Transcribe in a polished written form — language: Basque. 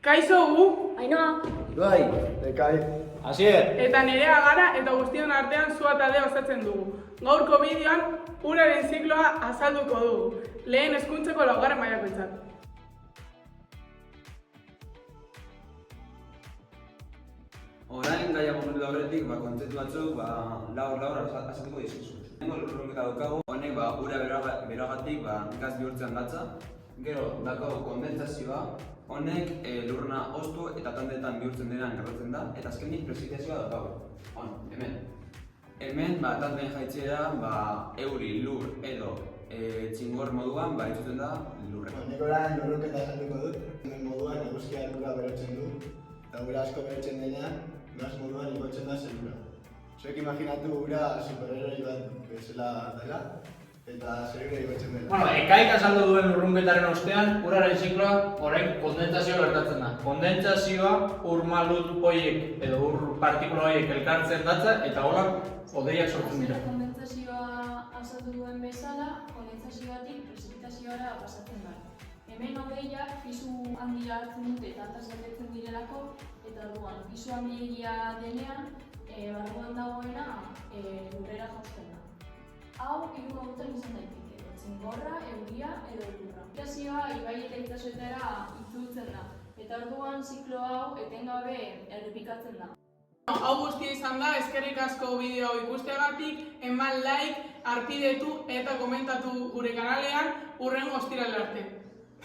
Kaixo gu, Ainhoa, Ibai, Bekai, Asier! eta Nerea gara eta guztion artean sua taldea osatzen dugu. Gaurko bideoan, uraren zikloa azalduko dugu, lehen hezkuntzako laugarren mailakoentzat. Orain gaia momentu aurretik, kontzeptu batzuk, laur azalduko dizkizu. Lehenengo lurrunketa daukagu, honek ura beragatik gas bihurtzen datza. Gero, daukagu kondentsazioa, honek lurruna oztu eta tandetan bihurtzen denean gertatzen da, eta azkenik prezipitazioa daukagu. Hemen. Hemen, tanden jaitzea, euri, lur edo txingor moduan, itzuten da lurrera. Nik orain lurrunketa azalduko dut. Hemen moduan eguzkiak ura berotzen du, eta ura asko berotzen denean, gas moduan igotzen da zelura. Zuek imaginatu ura superheroi bat bezala dela, eta zelura igotzen dela. Ekaik azaldu duen lurrunketaren ostean, uraren zikloa orain kondentsazioa gertatzen da. Kondentsazioa ur malut horiek edo ur partikula horiek elkartzen datza eta holak hodeiak sortzen dira. kondentsazioa azaldu duen bezala, kondentsazioatik prezipitazioara pasatzen da. Hemen hodeiak pisu handia hartzen dute eta altaz betetzen direlako, eta orduan pisu handiegia denean, barruan dagoena lurrera jausten da. Hau, hiru modutan izan daiteke, txingorra, euria edo lurra. Prezipitazioa ibai eta itsasoetara itzultzen da, eta orduan ziklo hau etengabe errepikatzen da. Hau guztia izan da, eskerrik asko bideo ikusteagatik, eman like, harpidetu eta komentatu gure kanalean, hurrengo ostiralera arte.